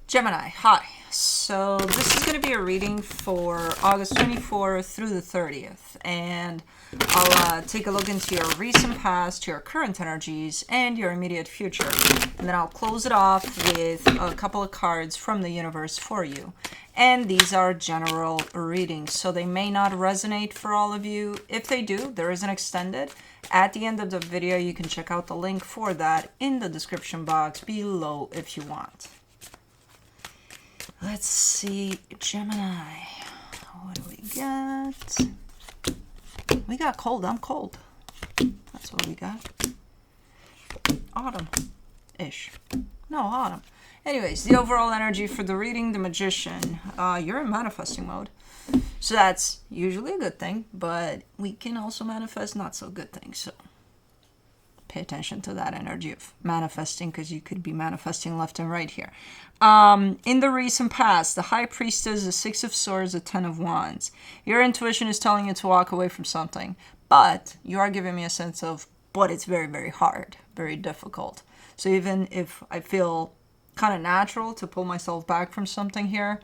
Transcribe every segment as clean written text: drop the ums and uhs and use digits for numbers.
Gemini, hi. So this is going to be a reading for August 24th through the 30th. And I'll take a look into your recent past, your current energies, and your immediate future. And then I'll close it off with a couple of cards from the universe for you. And these are general readings, so they may not resonate for all of you. If they do, there is an extended. At the end of the video, you can check out the link for that in the description box below if you want. Let's see, Gemini. What do we got? We got cold. I'm cold. That's what we got. Autumn-ish. No, autumn. Anyways, the overall energy for the reading, the Magician. You're in manifesting mode. So that's usually a good thing, but we can also manifest not so good things. So pay attention to that energy of manifesting, because you could be manifesting left and right here. In the recent past, the High Priestess, the Six of Swords, the Ten of Wands. Your intuition is telling you to walk away from something, but you are giving me a sense of, but it's very, very hard, very difficult. So even if I feel kind of natural to pull myself back from something here,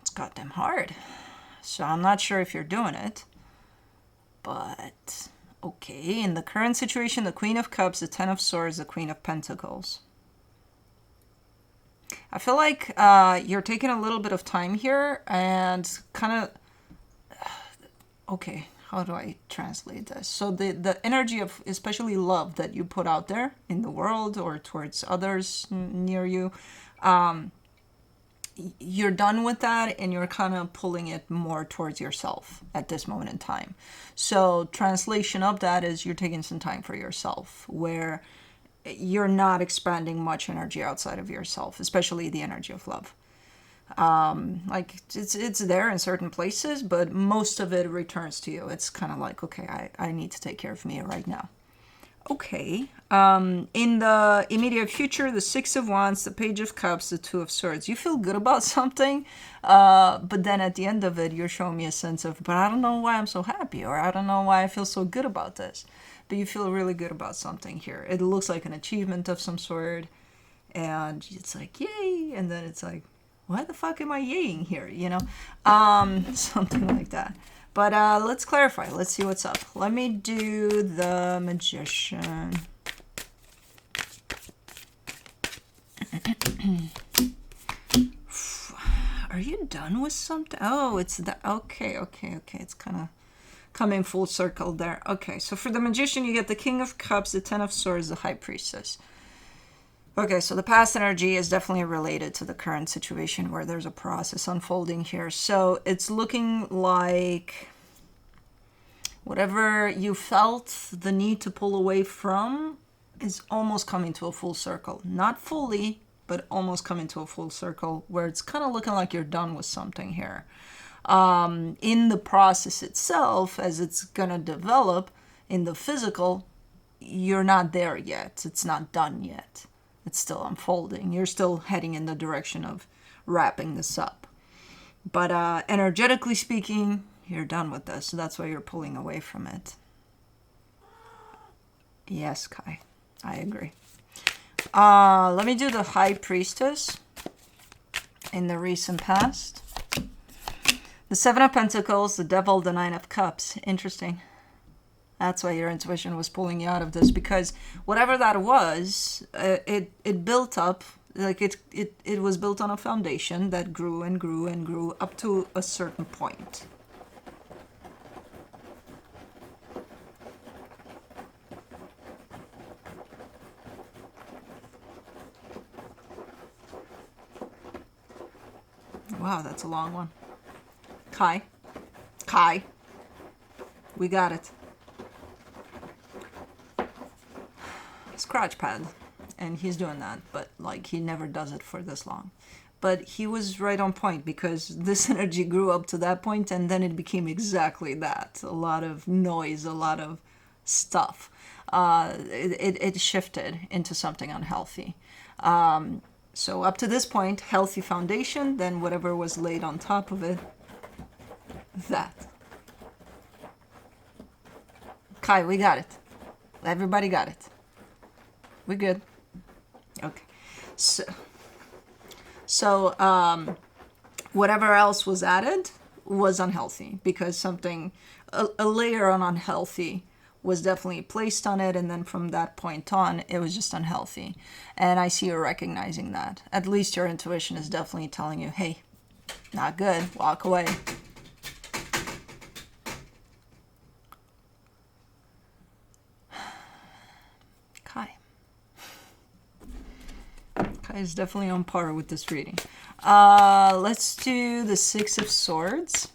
it's goddamn hard. So I'm not sure if you're doing it, but okay. In the current situation, the Queen of Cups, the Ten of Swords, the Queen of Pentacles. I feel like you're taking a little bit of time here and kind of, okay, how do I translate this? So the energy of especially love that you put out there in the world or towards others near you, you're done with that and you're kind of pulling it more towards yourself at this moment in time. So translation of that is you're taking some time for yourself, where you're not expanding much energy outside of yourself, especially the energy of love. Like it's there in certain places, but most of it returns to you. It's kind of like, okay, I need to take care of me right now. Okay. In the immediate future, the Six of Wands, the Page of Cups, the Two of Swords. You feel good about something, but then at the end of it, you're showing me a sense of, but I don't know why I'm so happy, or I don't know why I feel so good about this. But you feel really good about something here. It looks like an achievement of some sort, and it's like, yay, and then it's like, why the fuck am I yaying here, you know? Something like that. But let's clarify. Let's see what's up. Let me do the Magician. Are you done with something? Oh, it's the... Okay. It's kind of coming full circle there. Okay, so for the Magician, you get the King of Cups, the Ten of Swords, the High Priestess. Okay, so the past energy is definitely related to the current situation where there's a process unfolding here. So it's looking like whatever you felt the need to pull away from is almost coming to a full circle. Not fully, but almost coming to a full circle, where it's kind of looking like you're done with something here. In the process itself, as it's going to develop in the physical, you're not there yet. It's not done yet. It's still unfolding. You're still heading in the direction of wrapping this up. But energetically speaking, you're done with this. So that's why you're pulling away from it. Yes, Kai, I agree. Let me do the High Priestess in the recent past. The Seven of Pentacles, the Devil, the Nine of Cups. Interesting. That's why your intuition was pulling you out of this, because whatever that was, it built up, like it was built on a foundation that grew and grew and grew up to a certain point. Wow, that's a long one. Kai, we got it. Scratch pad, and he's doing that, but like he never does it for this long. But he was right on point, because this energy grew up to that point and then it became exactly that. A lot of noise, a lot of stuff. It shifted into something unhealthy. So up to this point, healthy foundation, then whatever was laid on top of it, that. Kai, we got it. Everybody got it. We good. Okay. So So whatever else was added was unhealthy, because something, a layer on unhealthy was definitely placed on it, and then from that point on, it was just unhealthy. And I see you recognizing that. At least your intuition is definitely telling you, hey, not good, walk away. Kai. Kai is definitely on par with this reading. Let's do the Six of Swords.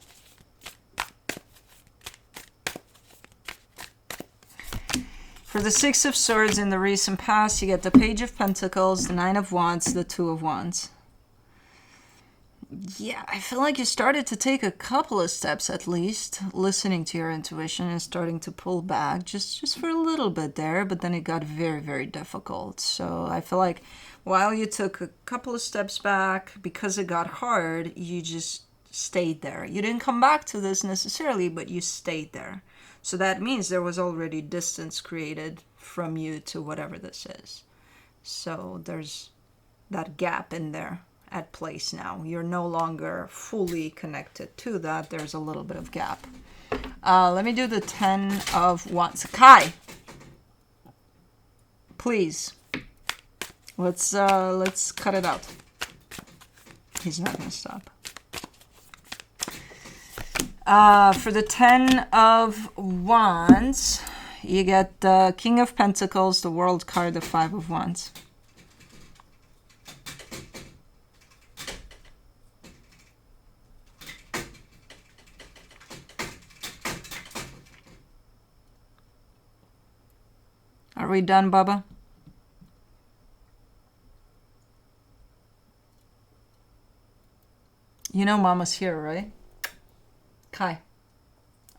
For the Six of Swords in the recent past, you get the Page of Pentacles, the Nine of Wands, the Two of Wands. Yeah, I feel like you started to take a couple of steps at least, listening to your intuition and starting to pull back just for a little bit there, but then it got very, very difficult. So I feel like while you took a couple of steps back, because it got hard, you just stayed there. You didn't come back to this necessarily, but you stayed there. So that means there was already distance created from you to whatever this is. So there's that gap in there at place now. You're no longer fully connected to that. There's a little bit of gap. Let me do the 10 of Wands. Kai, please. Let's cut it out. He's not going to stop. For the 10 of Wands, you get the King of Pentacles, the World card, the 5 of Wands. Are we done, Bubba? You know Mama's here, right? Kai,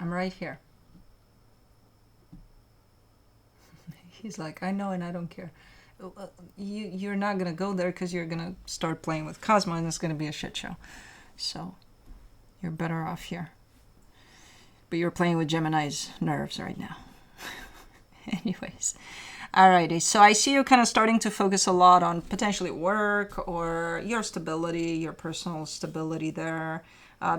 I'm right here. He's like, I know and I don't care. You're not going to go there because you're going to start playing with Cosmo and it's going to be a shit show. So you're better off here. But you're playing with Gemini's nerves right now. Anyways. Alrighty, so I see you kind of starting to focus a lot on potentially work or your stability, your personal stability there.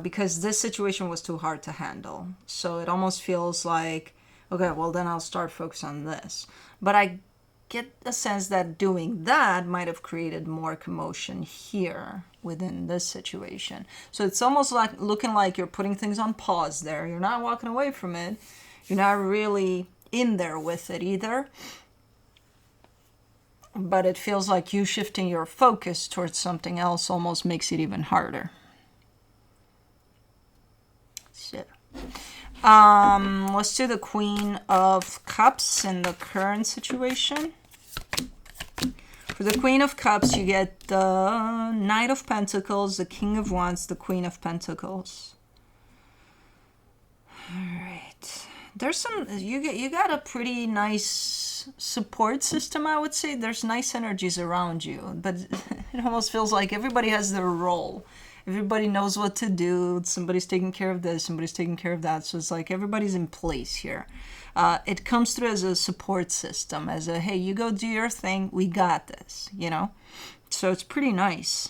Because this situation was too hard to handle. So it almost feels like, okay, well then I'll start focus on this. But I get a sense that doing that might have created more commotion here within this situation. So it's almost like looking like you're putting things on pause there. You're not walking away from it. You're not really in there with it either. But it feels like you shifting your focus towards something else almost makes it even harder. So, let's do the Queen of Cups in the current situation. For the Queen of Cups, you get the Knight of Pentacles, the King of Wands, the Queen of Pentacles. All right. There's some, you got a pretty nice support system, I would say. There's nice energies around you, but it almost feels like everybody has their role. Everybody knows what to do. Somebody's taking care of this, somebody's taking care of that. So it's like everybody's in place here. It comes through as a support system, as a, hey, you go do your thing, we got this, you know? So it's pretty nice.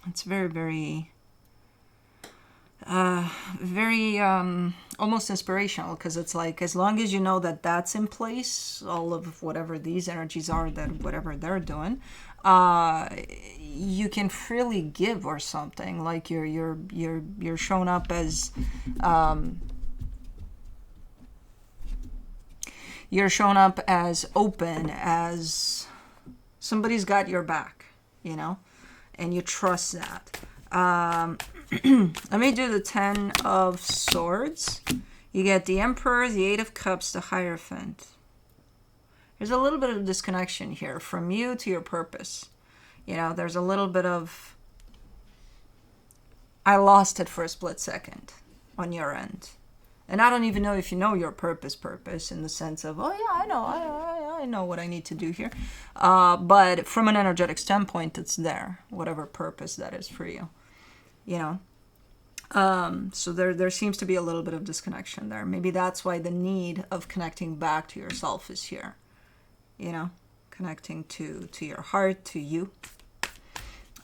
It's very, very... almost inspirational, because it's like, as long as you know that that's in place, all of whatever these energies are, that whatever they're doing, you can freely give or something. Like you're shown up as you're shown up as open, as somebody's got your back, you know, and you trust that. Let me do the 10 of Swords. You get the Emperor, the 8 of Cups, the Hierophant. There's a little bit of disconnection here from you to your purpose. You know, there's a little bit of, I lost it for a split second on your end. And I don't even know if you know your purpose in the sense of, oh yeah, I know what I need to do here. But from an energetic standpoint, it's there, whatever purpose that is for you. You know, so there seems to be a little bit of disconnection there. Maybe that's why the need of connecting back to yourself is here, you know, connecting to your heart, to you.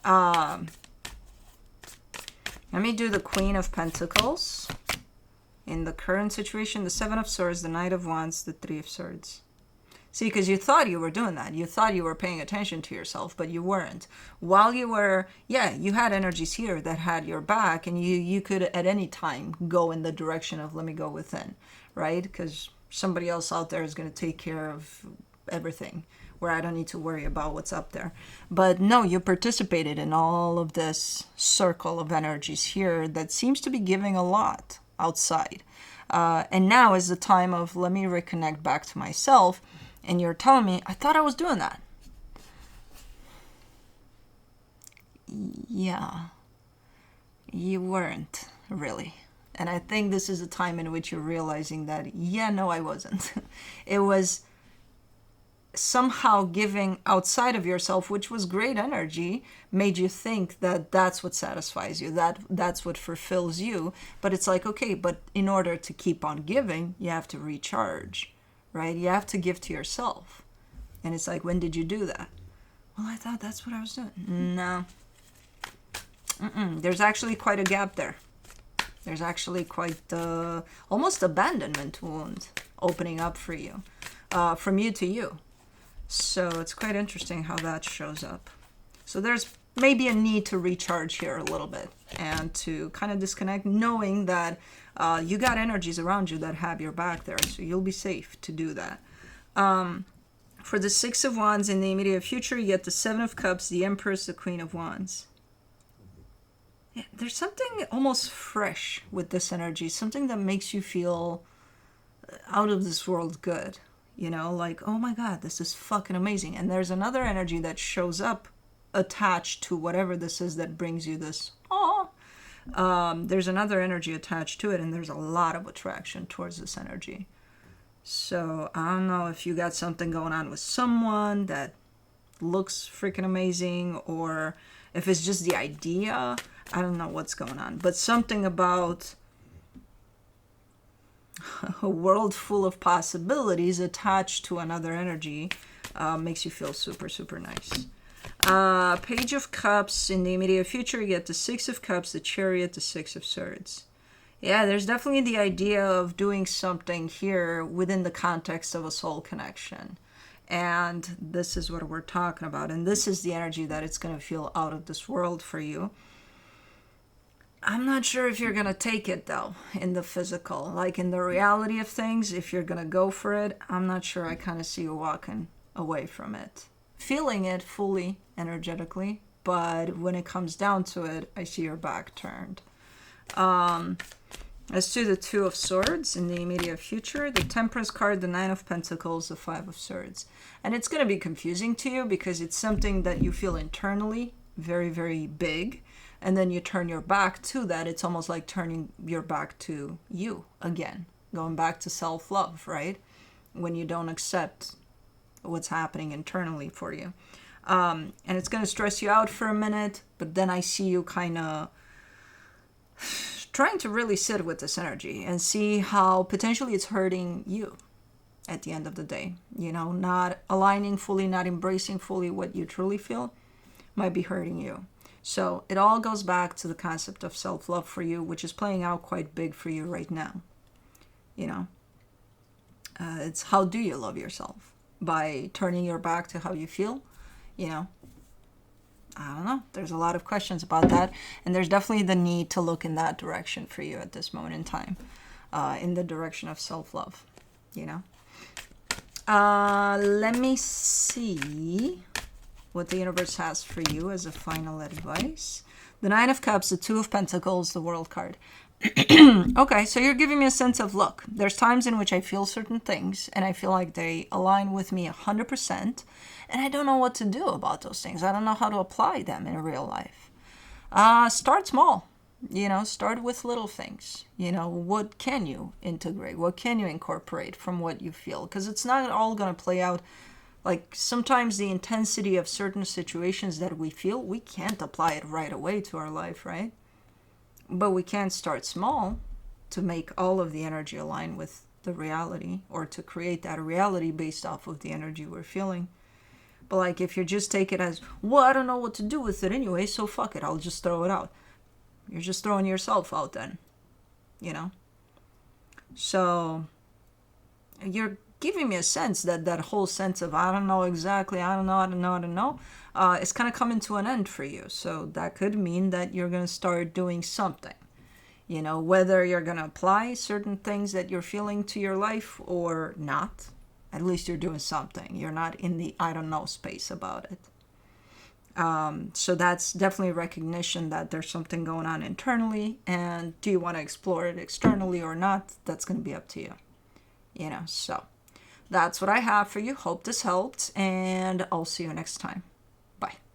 Let me do the Queen of Pentacles. In the current situation, the Seven of Swords, the Knight of Wands, the Three of Swords. See, because you thought you were doing that. You thought you were paying attention to yourself, but you weren't. While you were, you had energies here that had your back, and you could at any time go in the direction of, let me go within, right? Because somebody else out there is going to take care of everything, where I don't need to worry about what's up there. But no, you participated in all of this circle of energies here that seems to be giving a lot outside. And now is the time of, let me reconnect back to myself. And you're telling me, I thought I was doing that. Yeah, you weren't really. And I think this is a time in which you're realizing that, no, I wasn't. It was somehow giving outside of yourself, which was great energy, made you think that that's what satisfies you, that's what fulfills you. But it's like, okay, but in order to keep on giving, you have to recharge. Right? You have to give to yourself. And it's like, when did you do that? Well, I thought that's what I was doing. No. There's actually quite a gap there. There's actually quite almost abandonment wound opening up for you. From you to you. So it's quite interesting how that shows up. So there's maybe a need to recharge here a little bit. And to kind of disconnect, knowing that you got energies around you that have your back there, so you'll be safe to do that. For the Six of Wands in the immediate future, you get the Seven of Cups, the Empress, the Queen of Wands. Yeah, there's something almost fresh with this energy, something that makes you feel out of this world good. Like, oh my God, this is fucking amazing. And there's another energy that shows up attached to whatever this is that brings you this, there's another energy attached to it, and there's a lot of attraction towards this energy. So I don't know if you got something going on with someone that looks freaking amazing, or if it's just the idea. I don't know what's going on, but something about a world full of possibilities attached to another energy makes you feel super, super nice. Page of Cups in the immediate future, you get the Six of Cups, the Chariot, the Six of Swords. Yeah, there's definitely the idea of doing something here within the context of a soul connection. And this is what we're talking about. And this is the energy that it's going to feel out of this world for you. I'm not sure if you're going to take it, though, in the physical. Like, in the reality of things, if you're going to go for it, I'm not sure. I kind of see you walking away from it. Feeling it fully, energetically, but when it comes down to it, I see your back turned. As to the Two of Swords in the immediate future, the Temperance card, the Nine of Pentacles, the Five of Swords. And it's going to be confusing to you because it's something that you feel internally very, very big. And then you turn your back to that. It's almost like turning your back to you again. Going back to self-love, right? When you don't accept what's happening internally for you. And it's going to stress you out for a minute. But then I see you kind of trying to really sit with this energy and see how potentially it's hurting you at the end of the day. Not aligning fully, not embracing fully what you truly feel might be hurting you. So it all goes back to the concept of self-love for you, which is playing out quite big for you right now. It's how do you love yourself? By turning your back to how you feel? I don't know. There's a lot of questions about that. And there's definitely the need to look in that direction for you at this moment in time. In the direction of self-love, Let me see what the universe has for you as a final advice. The Nine of Cups, the Two of Pentacles, the World card. Okay, so you're giving me a sense of, look, there's times in which I feel certain things and I feel like they align with me 100%, and I don't know what to do about those things. I don't know how to apply them in real life. Start small, start with little things. What can you integrate? What can you incorporate from what you feel? Because it's not all going to play out. Like, sometimes the intensity of certain situations that we feel, we can't apply it right away to our life, right? But we can start small to make all of the energy align with the reality, or to create that reality based off of the energy we're feeling. But like if you just take it as, well, I don't know what to do with it anyway, so fuck it, I'll just throw it out. You're just throwing yourself out then, you know? So you're giving me a sense that that whole sense of I don't know exactly, I don't know, it's kind of coming to an end for you. So that could mean that you're going to start doing something. You know, whether you're going to apply certain things that you're feeling to your life or not, at least you're doing something. You're not in the I don't know space about it. So that's definitely recognition that there's something going on internally, and do you want to explore it externally or not? That's going to be up to you. You know, so that's what I have for you. Hope this helped, and I'll see you next time. Bye.